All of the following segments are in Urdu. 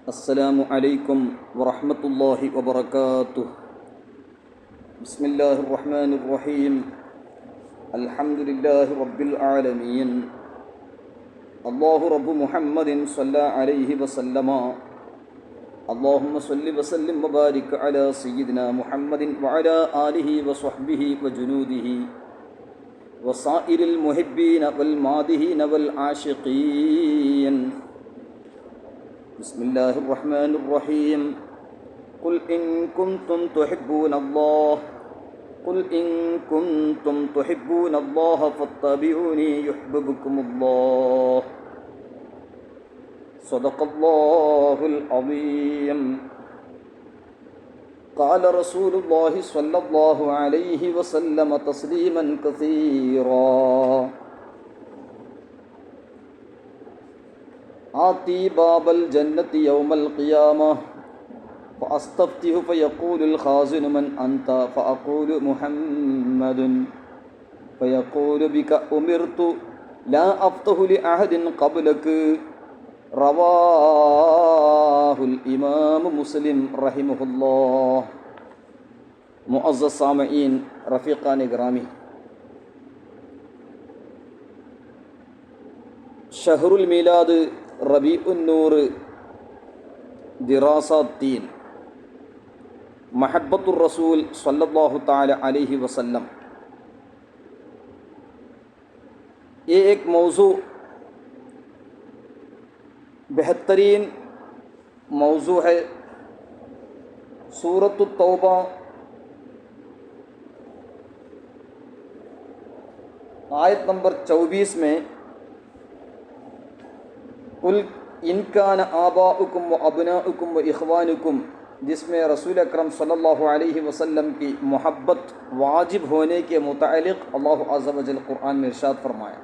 السلام علیکم ورحمۃ اللہ وبرکاتہ۔ بسم اللہ الرحمن الرحیم۔ الحمد للہ رب العالمین۔ اللہ رب محمد صلی علیہ وسلم۔ اللہم صلی وسلم وبارک علی سیدنا محمد وعلی آلہ وصحبہ وجنودہ وسائر المحبین والمادحین والعاشقین۔ بسم اللہ الرحمن الرحیم۔ قل ان کنتم تحبون اللہ فاتبعونی یحببکم اللہ۔ صدق اللہ العظیم۔ قال رسول اللہ صلی اللہ علیہ وسلم تسلیما کثیرا۔ آتی باب الجنة یوم القیامہ فاستفتح فیقول الخازن من انت فاقول محمد فیقول بک امرت لا افتح لأحد قبلک۔ رواہ الامام مسلم رحمہ اللہ۔ معزز سامعین، رفیقان گرامی، شہر المیلاد ربیع النور دراسات 3 محبت الرسول صلی اللہ تعالی علیہ وسلم، یہ ایک موضوع بہترین موضوع ہے۔ سورۃ التوبہ آیت نمبر 24 میں قل ان کان آباؤکم و ابناؤکم و اخوانکم، جس میں رسول اکرم صلی اللہ علیہ وسلم کی محبت واجب ہونے کے متعلق اللہ عز و جل قرآن میں ارشاد فرمایا،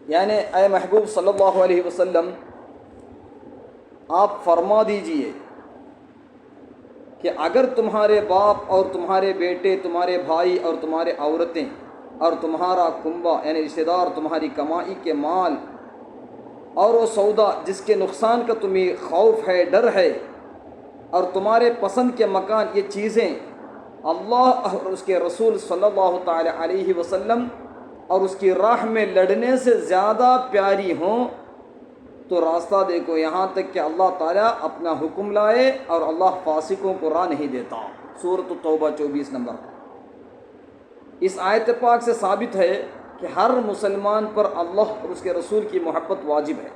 یعنی اے محبوب صلی اللہ علیہ وسلم، آپ فرما دیجئے کہ اگر تمہارے باپ اور تمہارے بیٹے، تمہارے بھائی اور تمہارے عورتیں اور تمہارا کنبہ یعنی رشتہ دار، تمہاری کمائی کے مال اور وہ سودا جس کے نقصان کا تمہیں خوف ہے، ڈر ہے، اور تمہارے پسند کے مکان، یہ چیزیں اللہ اور اس کے رسول صلی اللہ تعالی علیہ وسلم اور اس کی راہ میں لڑنے سے زیادہ پیاری ہوں، تو راستہ دیکھو، یہاں تک کہ اللہ تعالیٰ اپنا حکم لائے، اور اللہ فاسقوں کو راہ نہیں دیتا۔ سورۃ التوبہ 24 نمبر۔ اس آیت پاک سے ثابت ہے کہ ہر مسلمان پر اللہ اور اس کے رسول کی محبت واجب ہے،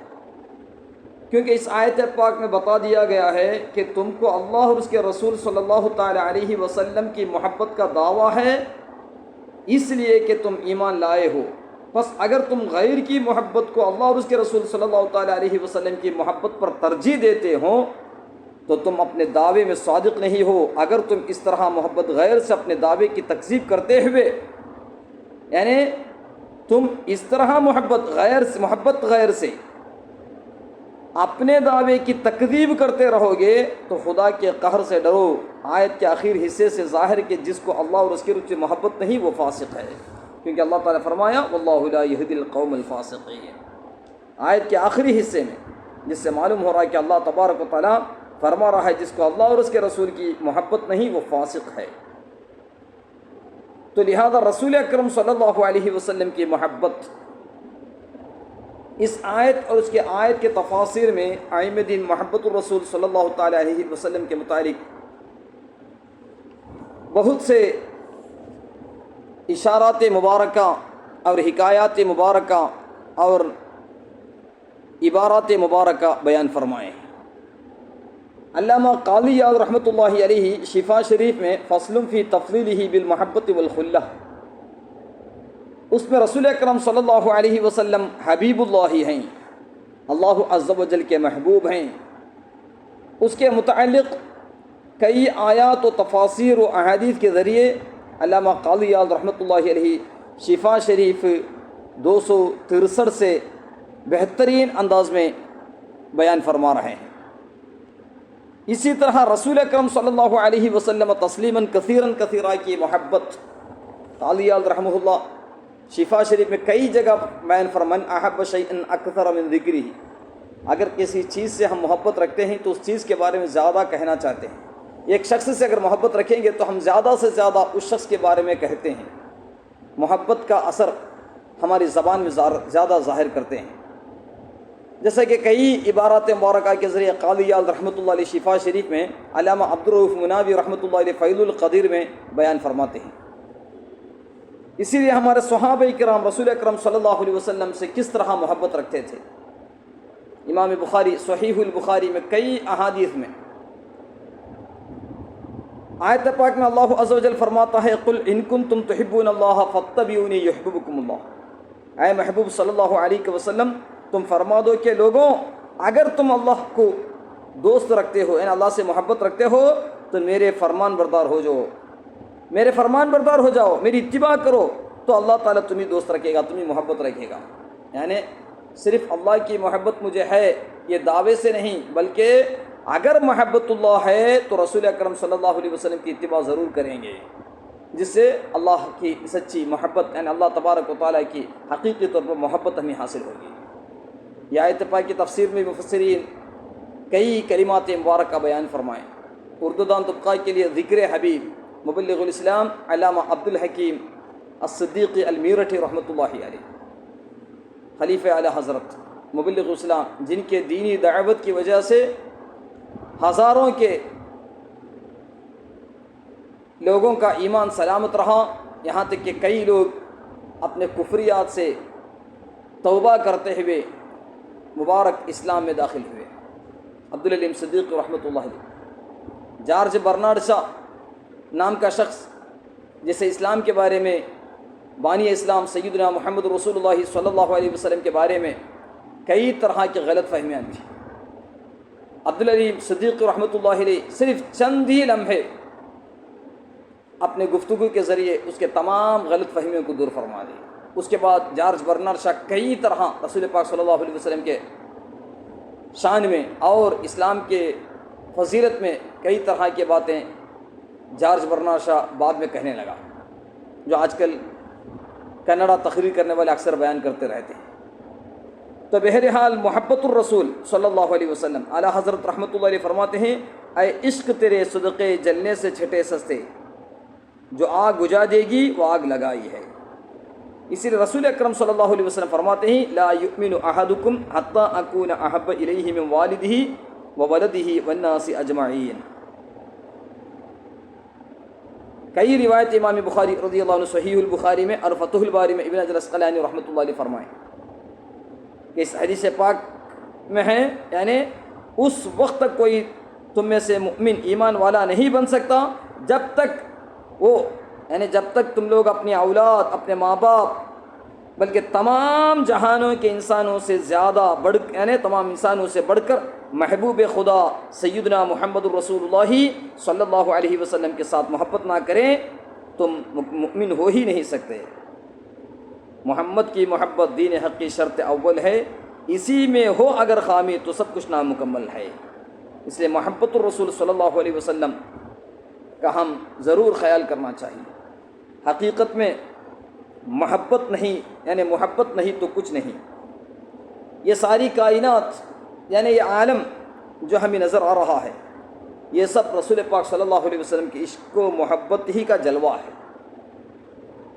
کیونکہ اس آیت پاک میں بتا دیا گیا ہے کہ تم کو اللہ اور اس کے رسول صلی اللہ تعالی علیہ وسلم کی محبت کا دعویٰ ہے، اس لیے کہ تم ایمان لائے ہو۔ بس اگر تم غیر کی محبت کو اللہ اور اس کے رسول صلی اللہ تعالی علیہ وسلم کی محبت پر ترجیح دیتے ہو تو تم اپنے دعوے میں صادق نہیں ہو۔ اگر تم اس طرح محبت غیر سے اپنے دعوے کی تکذیب کرتے ہوئے، یعنی تم اس طرح محبت غیر سے اپنے دعوے کی تکذیب کرتے رہو گے تو خدا کے قہر سے ڈرو۔ آیت کے آخر حصے سے ظاہر کہ جس کو اللہ اور اس کے رسول سے محبت نہیں وہ فاسق ہے، کیونکہ اللہ تعالیٰ فرمایا واللہ لا یہدی القوم الفاسقین، آیت کے آخری حصے میں، جس سے معلوم ہو رہا ہے کہ اللہ تبارک و تعالیٰ فرما رہا ہے جس کو اللہ اور اس کے رسول کی محبت نہیں وہ فاسق ہے۔ تو لہذا رسول اکرم صلی اللہ علیہ وسلم کی محبت اس آیت اور اس کے آیت کے تفاسیر میں ائمہ دین محبت الرسول صلی اللہ تعالی علیہ وسلم کے متعلق بہت سے اشارات مبارکہ اور حکایات مبارکہ اور عبارات مبارکہ بیان فرمائے۔ علامہ قاضی عیاض رحمۃ اللہ علیہ شفا شریف میں فصل فی تفضیلہ بالمحبت والخلہ، اس میں رسول اکرم صلی اللہ علیہ وسلم حبیب اللہ ہیں، اللہ عز و جل کے محبوب ہیں، اس کے متعلق کئی آیات و تفاسیر و احادیث کے ذریعے علامہ قاضی عیاض رحمۃ اللہ علیہ شفا شریف 263 سے بہترین انداز میں بیان فرما رہے ہیں۔ اسی طرح رسول اکرم صلی اللہ علیہ وسلم تسلیما کثیرا کثیرا کی محبت قاضی عیاض رحمہ اللہ شفا شریف میں کئی جگہ بیان فرمان احب شیئا اکثر من ذکرہ، اگر کسی چیز سے ہم محبت رکھتے ہیں تو اس چیز کے بارے میں زیادہ کہنا چاہتے ہیں. ایک شخص سے اگر محبت رکھیں گے تو ہم زیادہ سے زیادہ اس شخص کے بارے میں کہتے ہیں. محبت کا اثر ہماری زبان میں زیادہ ظاہر کرتے ہیں. جیسا کہ کئی عبارات مبارکہ کے ذریعے قاضی عیاض رحمۃ اللہ علیہ شفا شریف میں، علامہ عبدالرؤوف مناوی رحمۃ اللہ علیہ فیض القدیر میں بیان فرماتے ہیں. اسی لیے ہمارے صحابہ کرام رسول اکرم صلی اللہ علیہ وسلم سے کس طرح محبت رکھتے تھے. امام بخاری صحیح البخاری میں کئی احادیث میں آیت پاک میں اللہ عز و جل فرماتا ہے قل ان کنتم تحبون اللہ فاتبعونی یحببکم اللہ. اے محبوب صلی اللہ علیہ وسلم تم فرما دو کہ لوگوں اگر تم اللہ کو دوست رکھتے ہو، یعنی اللہ سے محبت رکھتے ہو، تو میرے فرمان بردار ہو جاؤ، میرے فرمان بردار ہو جاؤ، میری اتباع کرو، تو اللہ تعالیٰ تمہیں دوست رکھے گا، تمہیں محبت رکھے گا. یعنی صرف اللہ کی محبت مجھے ہے یہ دعوے سے نہیں، بلکہ اگر محبت اللہ ہے تو رسول اکرم صلی اللہ علیہ وسلم کی اتباع ضرور کریں گے، جس سے اللہ کی سچی محبت یعنی اللہ تبارک و تعالیٰ کی حقیقی طور پر محبت ہمیں حاصل ہوگی. یہ آیت پاک کی تفسیر میں مفسرین کئی کلمات مبارکہ بیان فرمائیں. اردو دان طبقہ کے لیے ذکر حبیب مبلغ الاسلام علامہ عبد الحکیم الصدیقی المیرٹھی رحمۃ اللہ علیہ، خلیفہ اعلیٰ حضرت مبلغ الاسلام، جن کے دینی دعوت کی وجہ سے ہزاروں کے لوگوں کا ایمان سلامت رہا، یہاں تک کہ کئی لوگ اپنے کفریات سے توبہ کرتے ہوئے مبارک اسلام میں داخل ہوئے. عبدالعلیم صدیق رحمۃ اللہ علیہ، جارج برنارڈ شاہ نام کا شخص جسے اسلام کے بارے میں بانی اسلام سیدنا محمد رسول اللہ صلی اللہ علیہ وسلم کے بارے میں کئی طرح کی غلط فہمیاں تھیں. عبدالعلیم صدیق رحمۃ اللہ علیہ صرف چند ہی لمحے اپنے گفتگو کے ذریعے اس کے تمام غلط فہمیوں کو دور فرما دی. اس کے بعد جارج برنارڈ شاہ کئی طرح رسول پاک صلی اللہ علیہ وسلم کے شان میں اور اسلام کے فضیلت میں کئی طرح کی باتیں جارج برنارڈ شاہ بعد میں کہنے لگا، جو آج کل کنڑا تقریر کرنے والے اکثر بیان کرتے رہتے ہیں. تو بہرحال محبت الرسول صلی اللہ علیہ وسلم اعلیٰ حضرت رحمۃ اللہ علیہ فرماتے ہیں اے عشق تیرے صدقے جلنے سے چھٹے سستے، جو آگ بجھا دے گی وہ آگ لگائی ہے. اسی لیے رسول اکرم صلی اللہ علیہ وسلم فرماتے ہیں لا یؤمن احدکم حتی اکون احب الیہ من والدہ وولدہ والناس اجمعین. کئی روایت امام بخاری رضی اللہ عنہ صحیح البخاری میں اور فتح الباری میں ابن حجر العسقلانی رحمۃ اللہ علیہ فرمائیں کہ اس حدیث پاک میں ہے یعنی اس وقت تک کوئی تم میں سے مؤمن ایمان والا نہیں بن سکتا جب تک وہ یعنی جب تک تم لوگ اپنی اولاد، اپنے ماں باپ، بلکہ تمام جہانوں کے انسانوں سے زیادہ یعنی تمام انسانوں سے بڑھ کر محبوب خدا سیدنا محمد الرسول اللہ صلی اللہ علیہ وسلم کے ساتھ محبت نہ کریں تم مؤمن ہو ہی نہیں سکتے. محمد کی محبت دین حق کی شرط اول ہے، اسی میں ہو اگر خامی تو سب کچھ نامکمل ہے. اس لیے محبت الرسول صلی اللہ علیہ وسلم کا ہم ضرور خیال کرنا چاہیے. حقیقت میں محبت نہیں یعنی محبت نہیں تو کچھ نہیں. یہ ساری کائنات یعنی یہ عالم جو ہمیں نظر آ رہا ہے یہ سب رسول پاک صلی اللہ علیہ وسلم کی عشق و محبت ہی کا جلوہ ہے.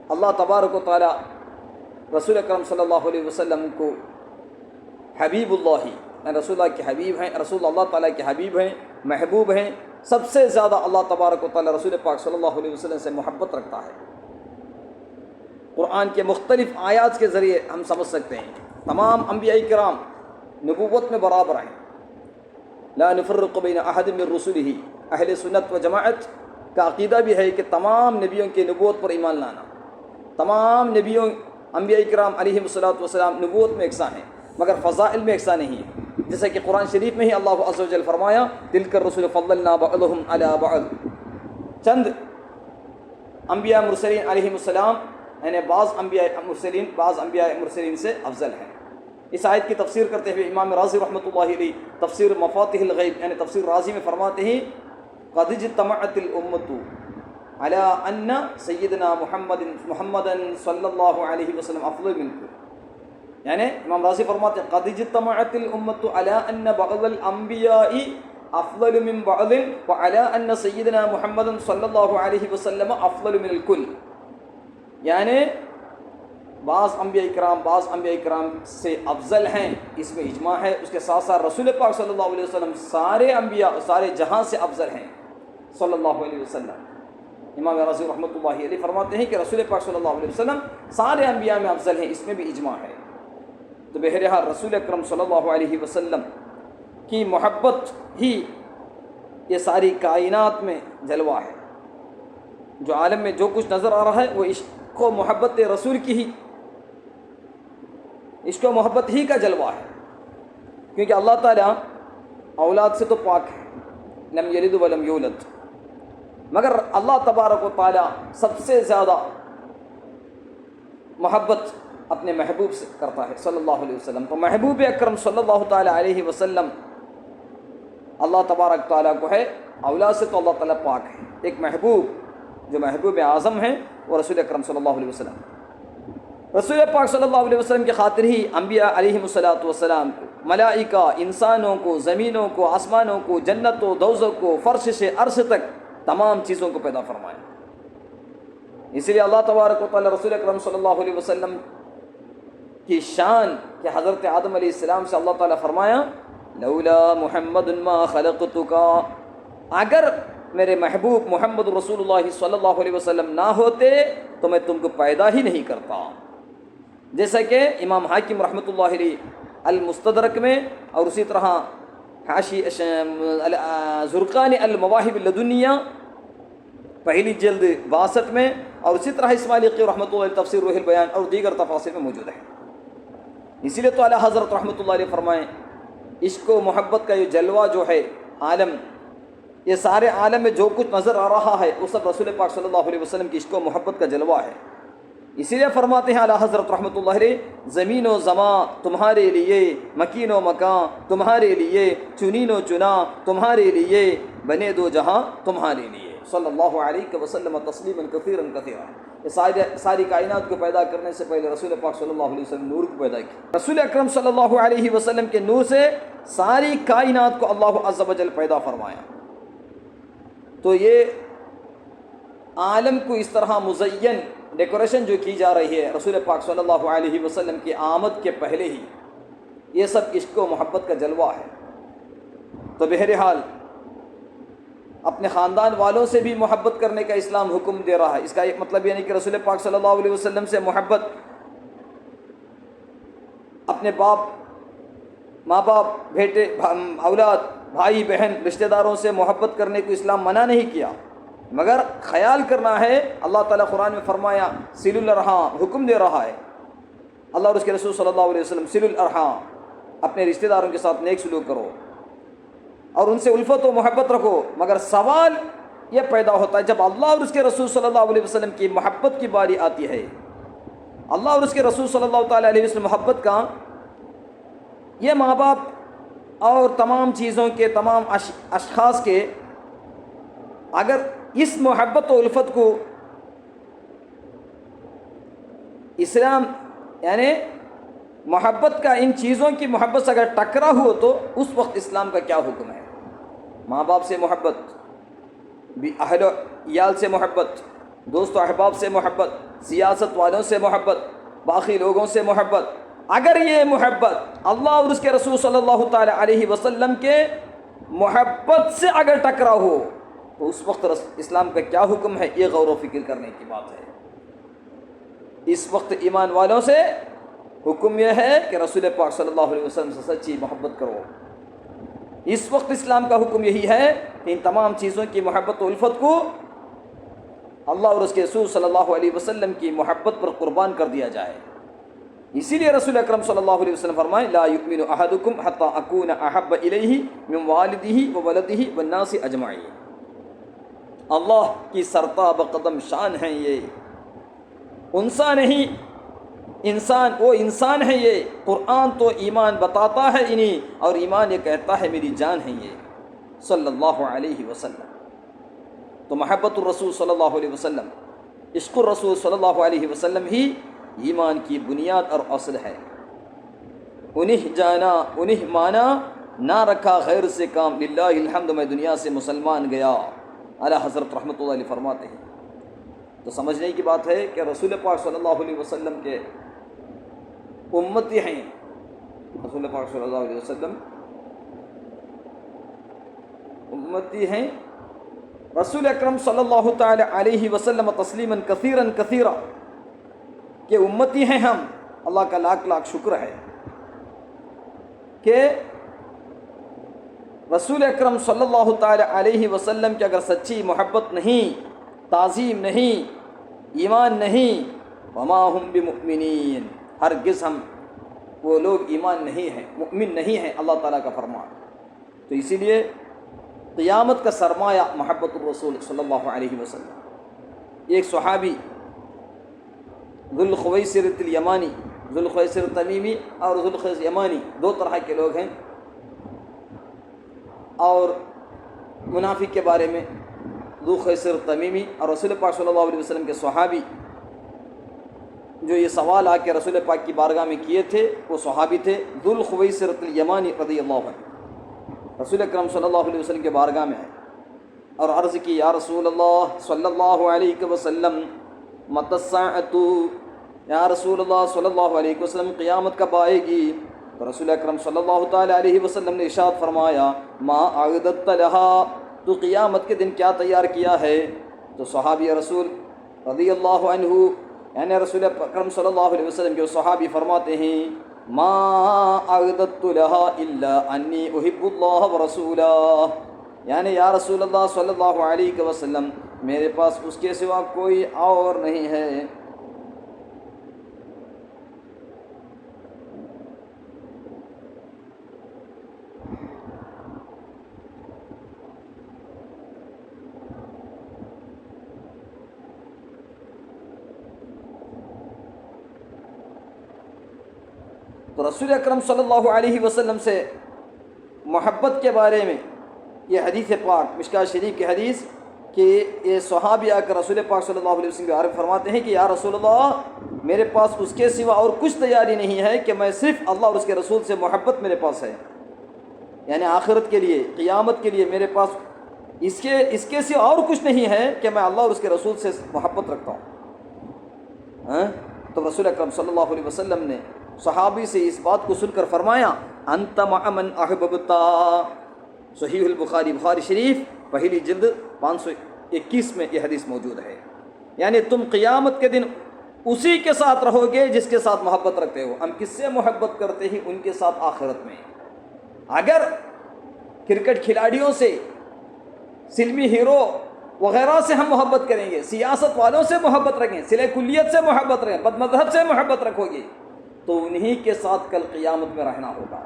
اللہ تبارک و تعالی رسول اکرم صلی اللہ علیہ وسلم کو حبیب اللہ یعنی رسول اللہ کے حبیب ہیں، رسول اللہ تعالیٰ کے حبیب ہیں، محبوب ہیں. سب سے زیادہ اللہ تبارک و تعالی رسول پاک صلی اللہ علیہ وسلم سے محبت رکھتا ہے. قرآن کے مختلف آیات کے ذریعے ہم سمجھ سکتے ہیں تمام انبیاء کرام نبوت میں برابر ہیں. لا نفرق بین احد من رسلہ، اہل سنت و جماعت کا عقیدہ بھی ہے کہ تمام نبیوں کی نبوت پر ایمان لانا. تمام نبیوں انبیاء کرام علیہم الصلوۃ والسلام نبوت میں یکساں ہیں مگر فضائل میں یکساں نہیں ہیں. جیسا کہ قرآن شریف میں ہی اللہ عز و جل فرمایا تلک الرسل فضلنا بعضهم علی بعض. چند انبیاء مرسلین علیہم السلام یعنی بعض انبیاء مرسلین سے افضل ہیں. اس آیت کی تفسیر کرتے ہوئے امام رازی رحمۃ اللہ علیہ تفسیر مفاتیح الغیب یعنی تفسیر رازی میں فرماتے ہیں قد اجتمعت الامۃ علی ان سیدنا محمد صلی اللہ علیہ وسلم افضل منکم. یعنی امام راضی فرماتے ہیں قد اجتمعت الامت علی ان بعض الانبیاء افضل من بعض وعلی ان سیدنا محمد صلی اللہ علیہ وسلم افضل من الکل، یعنی بعض انبیاء کرام سے افضل ہیں، اس میں اجماع ہے۔ اس کے ساتھ ساتھ رسول پاک صلی اللہ علیہ وسلم سارے انبیاء سارے جہاں سے افضل ہیں صلی اللہ علیہ وسلم۔ امام رضی رحمۃ اللہ علیہ فرماتے ہیں کہ رسول پاک صلی اللہ علیہ وسلم سارے انبیاء میں افضل ہیں، اس میں بھی اجماع ہے۔ تو بہرحال رسول اکرم صلی اللہ علیہ وسلم کی محبت ہی یہ ساری کائنات میں جلوہ ہے۔ جو عالم میں جو کچھ نظر آ رہا ہے وہ عشق و محبت رسول کی ہی، عشق و محبت ہی کا جلوہ ہے، کیونکہ اللہ تعالیٰ اولاد سے تو پاک ہے، لم یلد ولم یولد، مگر اللہ تبارک و تعالیٰ سب سے زیادہ محبت اپنے محبوب سے کرتا ہے صلی اللہ علیہ وسلم۔ تو محبوب اکرم صلی اللہ تعالیٰ علیہ وسلم اللہ تبارک تعالیٰ کو ہے، اولاد سے تو اللہ تعالیٰ پاک ہے۔ ایک محبوب جو محبوب اعظم ہیں وہ رسول اکرم صلی اللہ علیہ وسلم۔ رسول پاک صلی اللہ علیہ وسلم کی خاطر ہی انبیاء علیہم الصلاۃ والسلام کو، ملائکہ، انسانوں کو، زمینوں کو، آسمانوں کو، جنت و دوزخ کو، فرش سے عرش تک تمام چیزوں کو پیدا فرمایا۔ اسی لیے اللہ تبارک و تعالیٰ رسول اکرم صلی اللہ علیہ وسلم کی شان کہ حضرت آدم علیہ السلام سے اللہ تعالیٰ فرمایا لولا محمد ما خلقتک، اگر میرے محبوب محمد رسول اللہ صلی اللہ علیہ وسلم نہ ہوتے تو میں تم کو پیدا ہی نہیں کرتا۔ جیسا کہ امام حاکم رحمۃ اللہ علیہ المستدرک میں، اور اسی طرح حاشی زرقانی المواہب اللدنیہ پہلی جلد 62 میں، اور اسی طرح اسماعیلی رحمۃ اللہ علیہ تفسیر روح البیان اور دیگر تفاسیر میں موجود ہے۔ اسی لیے تو اعلیٰ حضرت رحمۃ اللہ علیہ فرمائیں عشق و محبت کا یہ جلوہ جو ہے عالم، یہ سارے عالم میں جو کچھ نظر آ رہا ہے وہ سب رسول پاک صلی اللہ علیہ وسلم کی عشق و محبت کا جلوہ ہے۔ اسی لیے فرماتے ہیں اعلیٰ حضرت رحمۃ اللہ علیہ زمین و زمان تمہارے لیے، مکین و مکان تمہارے لیے، چنین و چنا تمہارے لیے، بنے دو جہاں تمہارے لیے، صلی اللہ علیہ وسلم تسلیما کثیرا کثیرا۔ یہ ساری کائنات کو پیدا کرنے سے پہلے رسول پاک صلی اللہ علیہ وسلم نور کو پیدا کیا۔ رسول اکرم صلی اللہ علیہ وسلم کے نور سے ساری کائنات کو اللہ عز و جل پیدا فرمایا۔ تو یہ عالم کو اس طرح مزین ڈیکوریشن جو کی جا رہی ہے رسول پاک صلی اللہ علیہ وسلم کی آمد کے پہلے ہی، یہ سب عشق و محبت کا جلوہ ہے۔ تو بہرحال اپنے خاندان والوں سے بھی محبت کرنے کا اسلام حکم دے رہا ہے۔ اس کا ایک مطلب یہ نہیں کہ رسول پاک صلی اللہ علیہ وسلم سے محبت اپنے ماں باپ، بیٹے، اولاد، بھائی بہن، رشتہ داروں سے محبت کرنے کو اسلام منع نہیں کیا، مگر خیال کرنا ہے۔ اللہ تعالیٰ قرآن میں فرمایا صل الارحام، حکم دے رہا ہے اللہ اور اس کے رسول صلی اللہ علیہ وسلم، صل الارحام، اپنے رشتہ داروں کے ساتھ نیک سلوک کرو اور ان سے الفت و محبت رکھو۔ مگر سوال یہ پیدا ہوتا ہے جب اللہ اور اس کے رسول صلی اللہ علیہ وسلم کی محبت کی باری آتی ہے، اللہ اور اس کے رسول صلی اللہ تعالیٰ علیہ وسلم محبت کا، یہ ماں باپ اور تمام چیزوں کے، تمام اشخاص کے، اگر اس محبت و الفت کو اسلام یعنی محبت کا، ان چیزوں کی محبت سے اگر ٹکرا ہو تو اس وقت اسلام کا کیا حکم ہے؟ ماں باپ سے محبت، اہل و عیال سے محبت، دوست و احباب سے محبت، سیاست والوں سے محبت، باقی لوگوں سے محبت، اگر یہ محبت اللہ اور اس کے رسول صلی اللہ تعالی علیہ وسلم کے محبت سے اگر ٹکرا ہو تو اس وقت اسلام کا کیا حکم ہے؟ یہ غور و فکر کرنے کی بات ہے۔ اس وقت ایمان والوں سے حکم یہ ہے کہ رسول پاک صلی اللہ علیہ وسلم سے سچی محبت کرو۔ اس وقت اسلام کا حکم یہی ہے کہ ان تمام چیزوں کی محبت و الفت کو اللہ اور اس کے رسول صلی اللہ علیہ وسلم کی محبت پر قربان کر دیا جائے۔ اسی لیے رسول اکرم صلی اللہ علیہ وسلم فرمائے لا یؤمن احدکم حتی اکون احب الیہ من والدہ وولدہ والناس اجمعین۔ اللہ کی سرتاب قدم شان ہے یہ، انسان نہیں، انسان وہ انسان ہے یہ۔ قرآن تو ایمان بتاتا ہے انہیں، اور ایمان یہ کہتا ہے میری جان ہے یہ، صلی اللہ علیہ وسلم۔ تو محبت الرسول صلی اللہ علیہ وسلم، عشق الرسول صلی اللہ علیہ وسلم ہی ایمان کی بنیاد اور اصل ہے۔ انہیں جانا انہیں مانا نہ رکھا خیر سے کام، للہ الحمد میں دنیا سے مسلمان گیا۔ اعلیٰ حضرت رحمۃ اللہ علیہ فرماتے ہیں۔ تو سمجھنے کی بات ہے کہ رسول پاک صلی اللہ علیہ وسلم کے امتی ہیں، رسول پاک صلی اللہ علیہ وسلم امتی ہیں، رسول اکرم صلی اللہ تعالی علیہ وسلم تسلیما کثیرا کثیرا کہ امتی ہیں ہم۔ اللہ کا لاکھ لاکھ شکر ہے کہ رسول اکرم صلی اللہ تعالی علیہ وسلم کی اگر سچی محبت نہیں، تعظیم نہیں، ایمان نہیں، وما ہم بمؤمنین، ہرگز ہم وہ لوگ ایمان نہیں ہیں، مؤمن نہیں ہیں، اللہ تعالیٰ کا فرمان۔ تو اسی لیے قیامت کا سرمایہ محبت الرسول صلی اللہ علیہ وسلم۔ ایک صحابی ذوالخویصرۃ الیمانی، ذوالخویصرۃ تمیمی اور ذوالخویصرۃ یمانی دو طرح کے لوگ ہیں، اور منافق کے بارے میں ذوالخویصرۃ تمیمی اور رسول پاک صلی اللہ علیہ وسلم کے صحابی جو یہ سوال آ کے رسول پاک کی بارگاہ میں کیے تھے، وہ صحابی تھے ذوالخویصرۃ الیمانی رضی اللہ عنہ۔ رسول اکرم صلی اللہ علیہ وسلم کے بارگاہ میں آئے اور عرض کی، یا رسول اللہ صلی اللہ علیہ وسلم متی الساعۃ، یا رسول اللہ صلی اللہ علیہ وسلم قیامت کب آئے گی؟ تو رسول اکرم صلی اللہ تعالی علیہ وسلم نے ارشاد فرمایا، ما اعددت لها، تو قیامت کے دن کیا تیار کیا ہے؟ تو صحابی رسول رضی اللہ عنہ یعنی رسول اکرم صلی اللہ علیہ وسلم کے صحابی فرماتے ہیں، ما اعددت لها الا انی احب اللہ ورسولہ، یعنی یا رسول اللہ صلی اللہ علیہ وسلم میرے پاس اس کے سوا کوئی اور نہیں ہے۔ تو رسول اکرم صلی اللہ علیہ وسلم سے محبت کے بارے میں یہ حدیث پاک مشکوٰۃ شریف کی حدیث کہ یہ صحابی آ کر رسول پاک صلی اللہ علیہ وسلم کے بارے میں فرماتے ہیں کہ یا رسول اللہ میرے پاس اس کے سوا اور کچھ تیاری نہیں ہے کہ میں صرف اللہ اور اس کے رسول سے محبت میرے پاس ہے، یعنی آخرت کے لیے، قیامت کے لیے میرے پاس اس کے سوا اور کچھ نہیں ہے کہ میں اللہ اور اس کے رسول سے محبت رکھتا ہوں۔ تو رسول اکرم صلی اللہ علیہ وسلم نے صحابی سے اس بات کو سن کر فرمایا، انت مع من احببتا، صحیح البخاری، بخاری شریف پہلی جلد 521 میں یہ حدیث موجود ہے، یعنی تم قیامت کے دن اسی کے ساتھ رہو گے جس کے ساتھ محبت رکھتے ہو۔ ہم کس سے محبت کرتے ہیں؟ ان کے ساتھ آخرت میں۔ اگر کرکٹ کھلاڑیوں سے، سلمی ہیرو وغیرہ سے ہم محبت کریں گے، سیاست والوں سے محبت رکھیں، صلہ کلیت سے محبت رکھیں، بد مذہب سے محبت رکھو گے تو انہی کے ساتھ کل قیامت میں رہنا ہوگا۔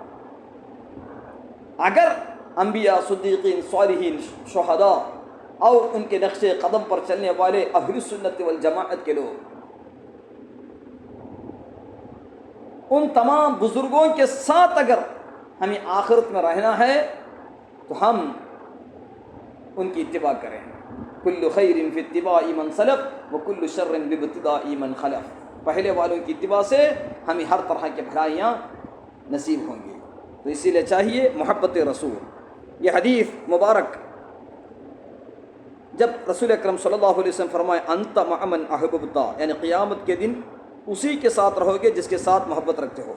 اگر انبیاء، صدیقین، صالحین، شہداء اور ان کے نقش قدم پر چلنے والے اہل سنت والجماعت کے لوگ، ان تمام بزرگوں کے ساتھ اگر ہمیں آخرت میں رہنا ہے تو ہم ان کی اتباع کریں۔ کل خیر فی اتباع من سلف وکل شر بابتداء من خلف، پہلے والوں کی اتباع سے ہمیں ہر طرح کی بھلائیاں نصیب ہوں گی۔ تو اسی لیے چاہیے محبت رسول۔ یہ حدیث مبارک جب رسول اکرم صلی اللہ علیہ وسلم فرمائے انت مع من احببتا، یعنی قیامت کے دن اسی کے ساتھ رہو گے جس کے ساتھ محبت رکھتے ہو،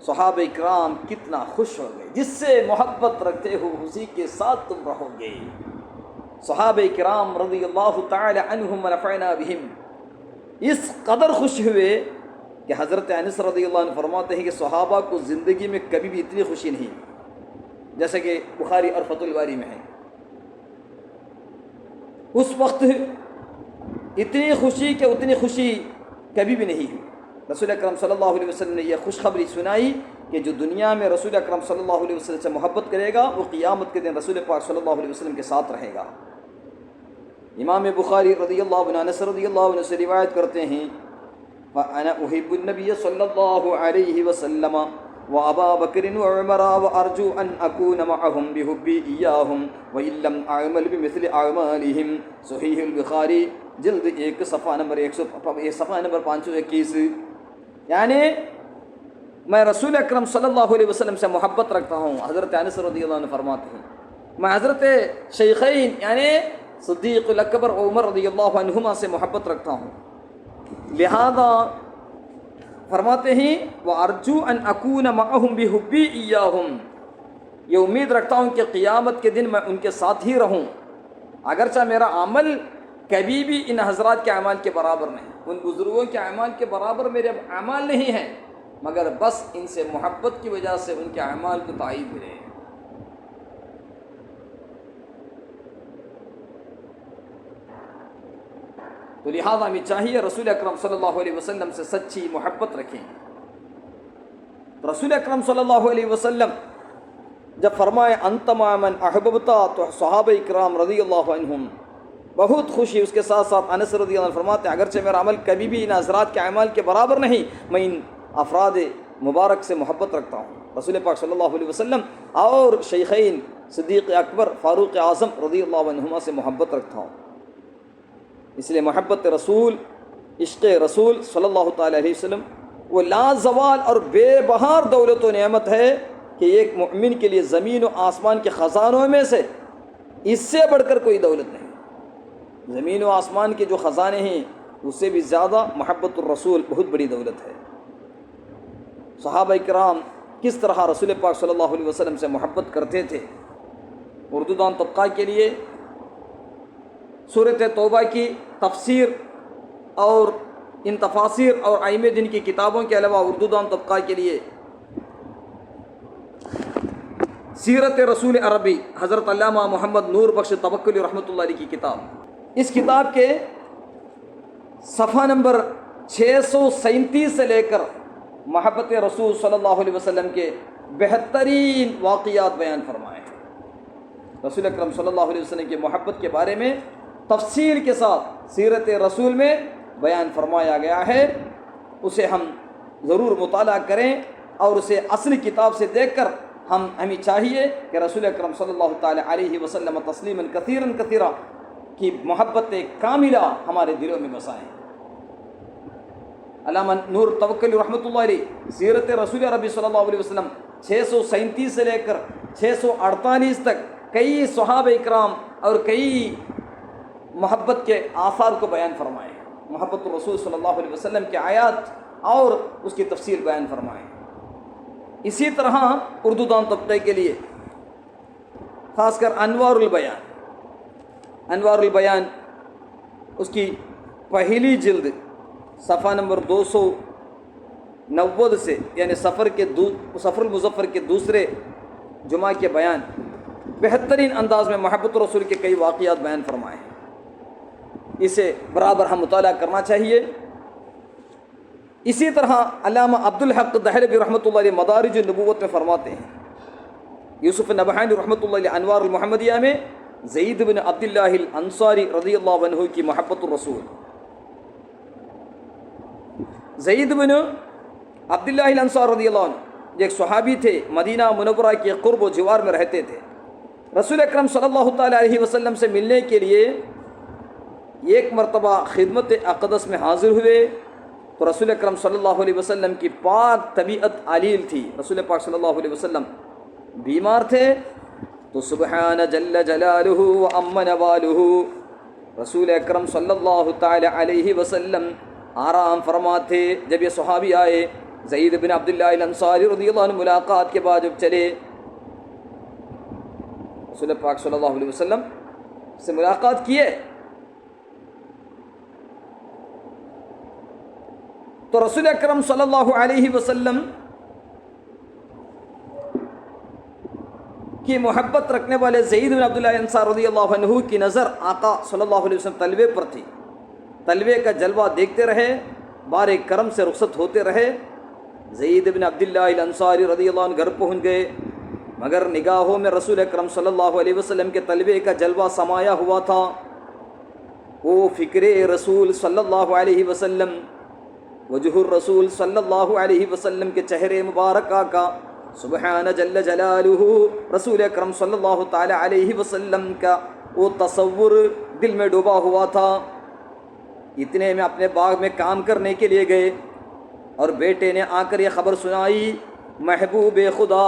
صحابہ کرام کتنا خوش ہو گئے، جس سے محبت رکھتے ہو اسی کے ساتھ تم رہو گے۔ صحابہ کرام رضی اللہ تعالی عنہم ونفعنا بہم اس قدر خوش ہوئے کہ حضرت انس رضی اللہ عنہ فرماتے ہیں کہ صحابہ کو زندگی میں کبھی بھی اتنی خوشی نہیں ہوئی جیسے کہ بخاری اور فتح الباری میں ہے۔ اس وقت اتنی خوشی کہ اتنی خوشی کبھی بھی نہیں ہوئی۔ رسول اکرم صلی اللہ علیہ وسلم نے یہ خوشخبری سنائی کہ جو دنیا میں رسول اکرم صلی اللہ علیہ وسلم سے محبت کرے گا وہ قیامت کے دن رسول پاک صلی اللہ علیہ وسلم کے ساتھ رہے گا۔ امام بخاری رضی اللہ عنہ، انس رضی اللہ عنہ سے روایت کرتے ہیں، فَأَنَا أُحِبُّ النَّبِيَّ صلی اللہ علیہ وسلم وَأَبَا بَكْرٍ وَعُمَرَ وَأَرْجُو أَنْ أَكُونَ مَعَهُمْ بِحُبِّي إِيَّاهُمْ وَإِن لَّمْ أَعْمَلْ بِمِثْلِ أَعْمَالِهِمْ۔ صحیح البخاری جلد 1 صفحہ نمبر 521۔ یعنی میں رسول اکرم صلی اللہ علیہ وسلم سے محبت رکھتا ہوں۔ حضرت انس رضی اللہ عنہ فرماتے ہیں میں حضرت شیخین یعنی صدیق الاکبر عمر رضی اللہ عنہما سے محبت رکھتا ہوں، لہذا فرماتے ہیں وَأَرْجُو أَنْ أَكُونَ مَعَهُمْ بِحُبِّي إِيَّاهُمْ، یہ امید رکھتا ہوں کہ قیامت کے دن میں ان کے ساتھ ہی رہوں، اگرچہ میرا عمل کبھی بھی ان حضرات کے اعمال کے برابر نہیں، ان بزرگوں کے اعمال کے برابر میرے اعمال نہیں ہیں، مگر بس ان سے محبت کی وجہ سے ان کے اعمال کو تائید ملے۔ تو لہذا ہمیں چاہیے رسول اکرم صلی اللہ علیہ وسلم سے سچی محبت رکھیں۔ رسول اکرم صلی اللہ علیہ وسلم جب فرمائے انت مع من احببتا، تو صحابہ اکرام رضی اللہ عنہم بہت خوشی، اس کے ساتھ ساتھ انس رضی اللہ عنہ فرماتے ہیں اگرچہ میرا عمل کبھی بھی ان حضرات کے اعمال کے برابر نہیں، میں ان افراد مبارک سے محبت رکھتا ہوں، رسول پاک صلی اللہ علیہ وسلم اور شیخین صدیق اکبر فاروق اعظم رضی اللہ عنہما سے محبت رکھتا ہوں۔ اس لیے محبت رسول، عشق رسول صلی اللہ تعالیٰ علیہ وسلم وہ لازوال اور بے بہار دولت و نعمت ہے کہ ایک مؤمن کے لیے زمین و آسمان کے خزانوں میں سے اس سے بڑھ کر کوئی دولت نہیں۔ زمین و آسمان کے جو خزانے ہیں اس سے بھی زیادہ محبت الرسول بہت بڑی دولت ہے۔ صحابہ کرام کس طرح رسول پاک صلی اللہ علیہ وسلم سے محبت کرتے تھے، اردو دان طبقہ کے لیے سورۃ توبہ کی تفسیر اور ان تفاسیر اور ائمہ دین کی کتابوں کے علاوہ اردو دان طبقہ کے لیے سیرت رسول عربی حضرت علامہ محمد نور بخش توکلی رحمۃ اللہ علیہ کی کتاب، اس کتاب کے صفحہ نمبر 637 سے لے کر محبت رسول صلی اللہ علیہ وسلم کے بہترین واقعات بیان فرمائے ہیں۔ رسول اکرم صلی اللہ علیہ وسلم کی محبت کے بارے میں تفصیل کے ساتھ سیرت رسول میں بیان فرمایا گیا ہے، اسے ہم ضرور مطالعہ کریں اور اسے اصلی کتاب سے دیکھ کر ہمیں چاہیے کہ رسول اکرم صلی اللہ تعالی علیہ وسلم تسلیما کثیرا کثیرا کی محبت کاملہ ہمارے دلوں میں بسائیں۔ علامہ نور توکلی رحمۃ اللہ علیہ سیرت رسول عربی صلی اللہ علیہ وسلم 637 سے لے کر 648 تک کئی صحابہ اکرام اور کئی محبت کے آثار کو بیان فرمائے، محبت الرسول صلی اللہ علیہ وسلم کے آیات اور اس کی تفصیل بیان فرمائے۔ اسی طرح اردو دان طبقے کے لیے خاص کر انوار البیان اس کی پہلی جلد صفحہ نمبر 290 سے یعنی سفر المظفر کے دوسرے جمعہ کے بیان بہترین انداز میں محبت رسول کے کئی واقعات بیان فرمائے ہیں، اسے برابر ہم مطالعہ کرنا چاہیے۔ اسی طرح علامہ عبدالحق دہلوی رحمۃ اللہ علیہ مدارج النبوت میں فرماتے ہیں، یوسف نبہانی رحمۃ اللہ علیہ انوار المحمدیہ میں زید بن عبداللہ الانصاری رضی اللہ عنہ کی محبت الرسول، زید بن عبداللہ الانصاری رضی اللہ عنہ ایک صحابی تھے، مدینہ منورہ کے قرب و جوار میں رہتے تھے، رسول اکرم صلی اللہ تعالیٰ علیہ وسلم سے ملنے کے لیے ایک مرتبہ خدمت اقدس میں حاضر ہوئے تو رسول اکرم صلی اللہ علیہ وسلم کی پاک طبیعت علیل تھی، رسول پاک صلی اللہ علیہ وسلم بیمار تھے، تو سبحان جل جلالہ و امن والہ رسول اکرم صلی اللہ تعالی علیہ وسلم آرام فرماتے۔ جب یہ صحابی آئے زید بن عبداللہ الانصاری رضی اللہ عنہ ملاقات کے بعد جب چلے، رسول پاک صلی اللہ علیہ وسلم سے ملاقات کیے تو رسول اکرم صلی اللہ علیہ وسلم کی محبت رکھنے والے زید بن عبداللہ الانصاری رضی اللہ عنہ کی نظر آقا صلی اللہ علیہ وسلم طلبے پر تھی، طلبے کا جلوہ دیکھتے رہے، بار کرم سے رخصت ہوتے رہے۔ زید بن عبداللہ الانصاری رضی اللہ عنہ گھر پہنچ گئے، مگر نگاہوں میں رسول اکرم صلی اللہ علیہ وسلم کے طلبے کا جلوہ سمایا ہوا تھا، وہ فکر رسول صلی اللہ علیہ وسلم، وجہ الرسول صلی اللہ علیہ وسلم کے چہرے مبارکہ کا سبحان جل جلالہ رسول اکرم صلی اللہ تعالی علیہ وسلم کا وہ تصور دل میں ڈوبا ہوا تھا۔ اتنے میں اپنے باغ میں کام کرنے کے لیے گئے، اور بیٹے نے آ کر یہ خبر سنائی محبوب خدا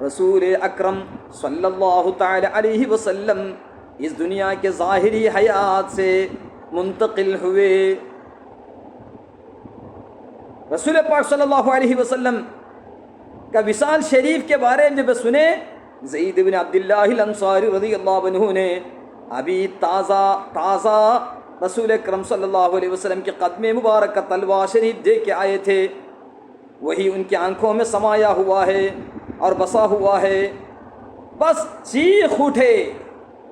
رسول اکرم صلی اللہ تعالی علیہ وسلم اس دنیا کے ظاہری حیات سے منتقل ہوئے۔ رسول پاک صلی اللہ علیہ وسلم کا وصال شریف کے بارے میں جب سنے، زید بن عبداللہ الانصاری رضی اللہ عنہ نے ابھی تازہ رسول اکرم صلی اللہ علیہ وسلم کے قدم مبارک کا تلوہ شریف دے کے آئے تھے، وہی ان کی آنکھوں میں سمایا ہوا ہے اور بسا ہوا ہے۔ بس چیخ اٹھے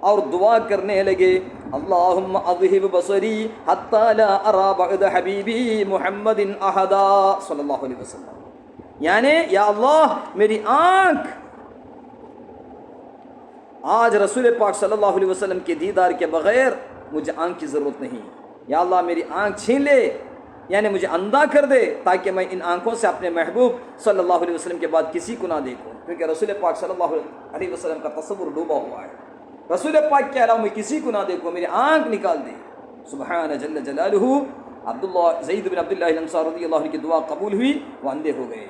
اور دعا کرنے لگے، اللہم اذہب بصری حتی لا ارا بعد حبیبی محمد احدا صلی اللہ علیہ وسلم، یعنی یا اللہ میری آنکھ آج رسول پاک صلی اللہ علیہ وسلم کے دیدار کے بغیر مجھے آنکھ کی ضرورت نہیں، یا اللہ میری آنکھ چھین لے، یعنی مجھے اندھا کر دے تاکہ میں ان آنکھوں سے اپنے محبوب صلی اللہ علیہ وسلم کے بعد کسی کو نہ دیکھوں، کیونکہ رسول پاک صلی اللہ علیہ وسلم کا تصور ڈوبا ہوا ہے۔ رسول پاک کے علاوہ میں کسی کو نہ دیکھوں، میری آنکھ نکال دے۔ سبحان جل جلالہ۔ زید بن عبداللہ الانصاری رضی اللہ عنہ کی دعا قبول ہوئی، وہ اندھے ہو گئے۔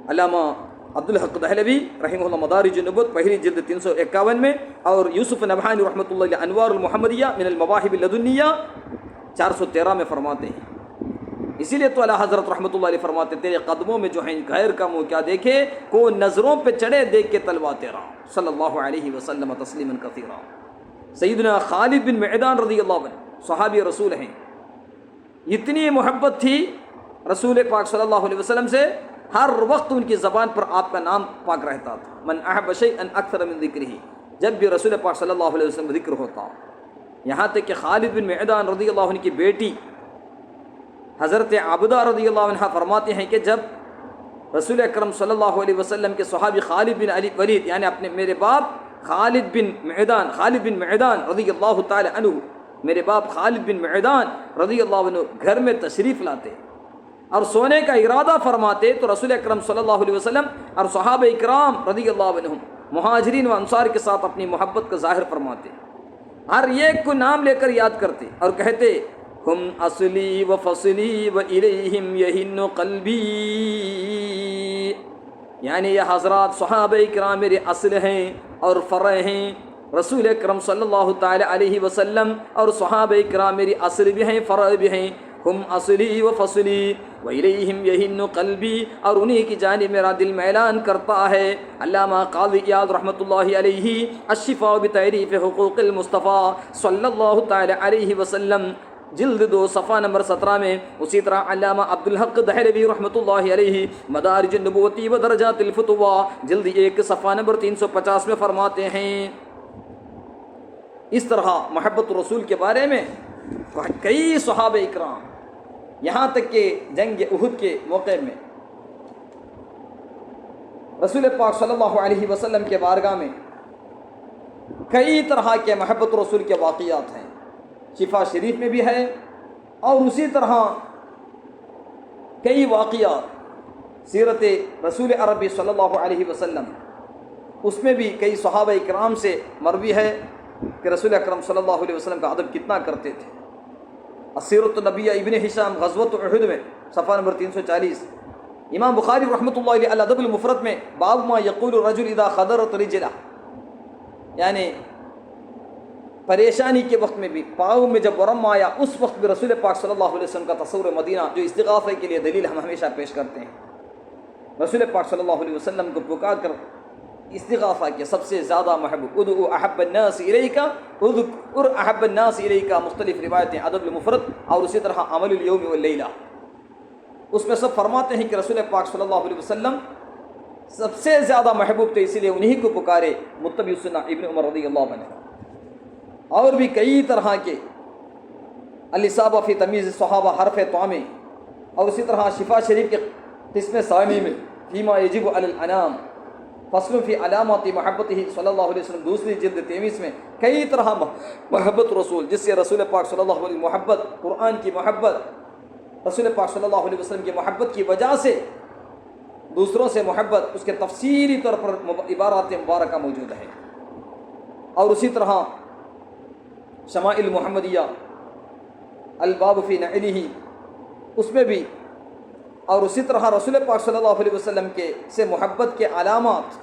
علامہ عبدالحق دہلوی رحمہ اللہ مدارج النبوت پہلی جلد 351 میں، اور یوسف نبہانی رحمۃ اللہ علیہ انوار المحمدیہ من المواہب اللدنیہ 413 میں فرماتے ہیں۔ اسی لیے تو اعلیٰ حضرت رحمۃ اللہ علیہ فرماتے تیرے قدموں میں جو ہیں غیر کا منہ کیا دیکھے، کو نظروں پہ چڑھے دیکھ کے تلوا تیرا صلی اللہ علیہ وسلم تسلیما کثیرا۔ سیدنا خالد بن معدان رضی اللہ عنہ صحابی رسول ہیں، اتنی محبت تھی رسول پاک صلی اللہ علیہ وسلم سے، ہر وقت ان کی زبان پر آپ کا نام پاک رہتا تھا۔ من احب شیئا اکثر من ذکرہ، جب بھی رسول پاک صلی اللہ علیہ وسلم ذکر ہوتا، یہاں تک کہ خالد بن معدان رضی اللہ عنہ کی بیٹی حضرت عبدہ رضی اللہ عنہ فرماتے ہیں کہ جب رسول اکرم صلی اللہ علیہ وسلم کے صحابی خالد بن علی ولید، یعنی اپنے میرے باپ خالد بن معدان رضی اللہ تعالی عنہ، میرے باپ خالد بن معدان رضی اللہ عنہ گھر میں تشریف لاتے اور سونے کا ارادہ فرماتے، تو رسول اکرم صلی اللہ علیہ وسلم اور صحابہ اکرام رضی اللہ عنہم مہاجرین و انصار کے ساتھ اپنی محبت کا ظاہر فرماتے، ہر ایک کو نام لے کر یاد کرتے اور کہتے ہم اصلی و فصلی و الیہم یہن قلبی، یعنی یہ حضرات صحابہ اکرام میرے اصل ہیں اور فرع ہیں، رسول اکرم صلی اللہ تعالی علیہ وسلم اور صحابہ اکرام میری اصل بھی ہیں فرع بھی ہیں، ہم اصلی و فصلی و الیہم یہن قلبی، اور انہی کی جانب میرا دل میلان کرتا ہے۔ علامہ قاضی ایاض رحمۃ اللہ علیہ الشفاء بتعریف حقوق المصطفیٰ صلی اللہ تعالی علیہ وسلم جلد 2 صفحہ نمبر 17 میں، اسی طرح علامہ عبدالحق دہلوی رحمۃ اللہ علیہ مدارج النبوت و درجات الفتویٰ جلد 1 صفحہ نمبر 350 میں فرماتے ہیں۔ اس طرح محبت رسول کے بارے میں کئی صحابہ اکرام، یہاں تک کہ جنگ احد کے موقع میں رسول پاک صلی اللہ علیہ وسلم کے بارگاہ میں کئی طرح کے محبت رسول کے واقعات ہیں، شفا شریف میں بھی ہے، اور اسی طرح کئی واقعات سیرت رسول عربی صلی اللہ علیہ وسلم، اس میں بھی کئی صحابہ اکرام سے مروی ہے کہ رسول اکرم صلی اللہ علیہ وسلم کا ادب کتنا کرتے تھے۔ سیرت النبی ابن ہشام غزوۃ احد میں صفحہ نمبر 340، امام بخاری رحمۃ اللہ علیہ الادب المفرد میں باب ما یقول الرجل اذا خضرت رجلہ، یعنی پریشانی کے وقت میں بھی، پاؤں میں جب ورم آیا اس وقت بھی رسول پاک صلی اللہ علیہ وسلم کا تصور مدینہ، جو استغاثہ کے لیے دلیل ہم ہمیشہ پیش کرتے ہیں۔ رسول پاک صلی اللہ علیہ وسلم کو پکار کر استغاثہ کے سب سے زیادہ محبوب ادعو احب الناس الیک، اذکر احب الناس الیک، مختلف روایتیں ادب المفرد، اور اسی طرح عمل الیوم واللیلہ، اس میں سب فرماتے ہیں کہ رسول پاک صلی اللہ علیہ وسلم سب سے زیادہ محبوب تھے، اسی لیے انہی کو پکارے متبع سنہ ابن عمر رضی اللہ عنہ۔ اور بھی کئی طرح کے الاصابہ فی تمیز الصحابہ حرف طعام، اور اسی طرح شفا شریف کے قسم ثانی میں فیما یجب علی الانام فصل فی علامات محبتہ صلی اللہ علیہ وسلم دوسری جلد 23 میں کئی طرح محبت رسول، جس سے رسول پاک صلی اللہ علیہ وسلم محبت، قرآن کی محبت، رسول پاک صلی اللہ علیہ وسلم کی محبت کی وجہ سے دوسروں سے محبت، اس کے تفصیلی طور پر عبارات مبارکہ موجود ہیں۔ اور اسی طرح شمائل محمدیہ الباب فی نعلہ، اس میں بھی، اور اسی طرح رسول پاک صلی اللہ علیہ وسلم کے سے محبت کے علامات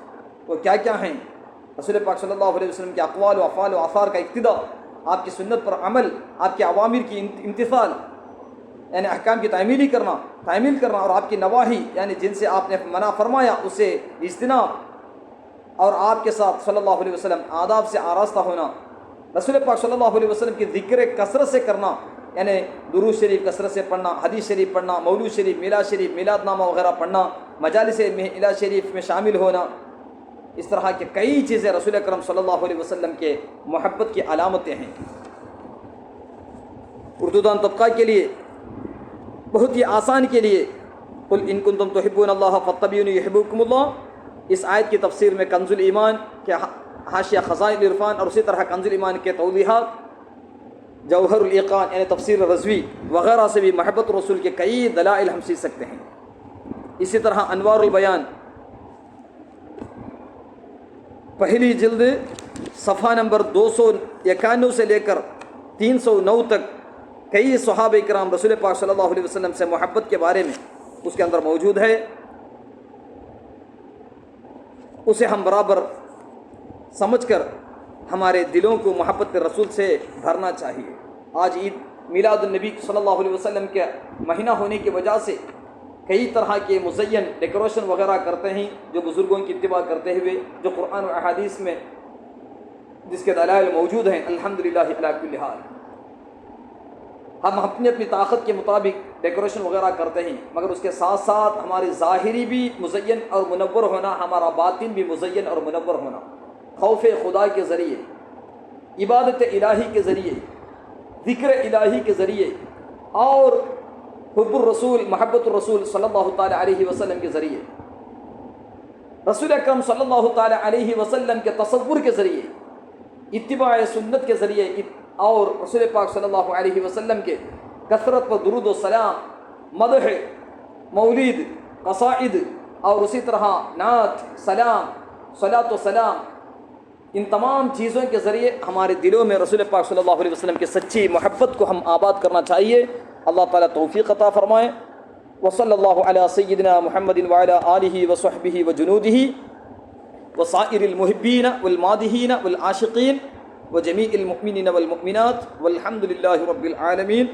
وہ کیا کیا ہیں، رسول پاک صلی اللہ علیہ وسلم کے اقوال و افعال و آثار کا اقتداء، آپ کی سنت پر عمل، آپ کے اوامر کی امتثال یعنی احکام کی تعمیل کرنا، اور آپ کی نواہی یعنی جن سے آپ نے منع فرمایا اسے اجتناب، اور آپ کے ساتھ صلی اللہ علیہ وسلم آداب سے آراستہ ہونا، رسول پاک صلی اللہ علیہ وسلم کی ذکر کثرت سے کرنا، یعنی درود شریف کثرت سے پڑھنا، حدیث شریف پڑھنا، مولود شریف، میلاد نامہ وغیرہ پڑھنا، مجالس میلاد شریف میں شامل ہونا، اس طرح کے کئی چیزیں رسول اکرم صلی اللہ علیہ وسلم کے محبت کی علامتیں ہیں۔ اردو دان طبقہ کے لیے بہت ہی آسان کے لیے قل ان کنتم تحبون اللہ فاتبعونی یحببکم اللہ، اس آیت کی تفسیر میں کنز الایمان کے حاشیہ خزائن العرفان اور اسی طرح کنز الایمان کے توضیحات، جوہر الیقان یعنی تفسیر رضوی وغیرہ سے بھی محبت رسول کے کئی دلائل ہم سیکھ سکتے ہیں۔ اسی طرح انوار البیان پہلی جلد صفحہ نمبر 291 سے لے کر 309 تک کئی صحابہ کرام رسول پاک صلی اللہ علیہ وسلم سے محبت کے بارے میں اس کے اندر موجود ہے، اسے ہم برابر سمجھ کر ہمارے دلوں کو محبت رسول سے بھرنا چاہیے۔ آج عید میلاد النبی صلی اللہ علیہ وسلم کے مہینہ ہونے کی وجہ سے کئی طرح کے مزین ڈیکوریشن وغیرہ کرتے ہیں، جو بزرگوں کی اتباع کرتے ہوئے جو قرآن و احادیث میں جس کے دلائل موجود ہیں، الحمدللہ علی کل حال۔ ہم اپنی اپنی طاقت کے مطابق ڈیکوریشن وغیرہ کرتے ہیں، مگر اس کے ساتھ ساتھ ہماری ظاہری بھی مزین اور منور ہونا، ہمارا باطن بھی مزین اور منور ہونا، خوف خدا کے ذریعے، عبادت الہی کے ذریعے، ذکر الہی کے ذریعے، اور حب الرسول محبت الرسول صلی اللہ تعالیٰ علیہ وسلم کے ذریعے، رسول اکرم صلی اللہ تعالیٰ علیہ وسلم کے تصور کے ذریعے، اتباع سنت کے ذریعے، اور رسول پاک صلی اللہ علیہ وسلم کے کثرت پر درود و سلام، مدح، مولید، قصائد، اور اسی طرح نعت، سلام، صلاۃ و سلام، ان تمام چیزوں کے ذریعے ہمارے دلوں میں رسول پاک صلی اللہ علیہ وسلم کی سچی محبت کو ہم آباد کرنا چاہیے۔ اللہ تعالیٰ توفیق عطا فرمائے۔ وصلی اللہ علی سیدنا محمد وعلی آلہ وصحبہ وجنودہ وسائر المحبین والمادحین والعاشقین وجمیع المؤمنین والمؤمنات والحمد للہ رب العالمین۔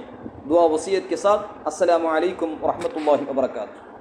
دعا وصیت کے ساتھ السلام علیکم ورحمۃ اللہ وبرکاتہ۔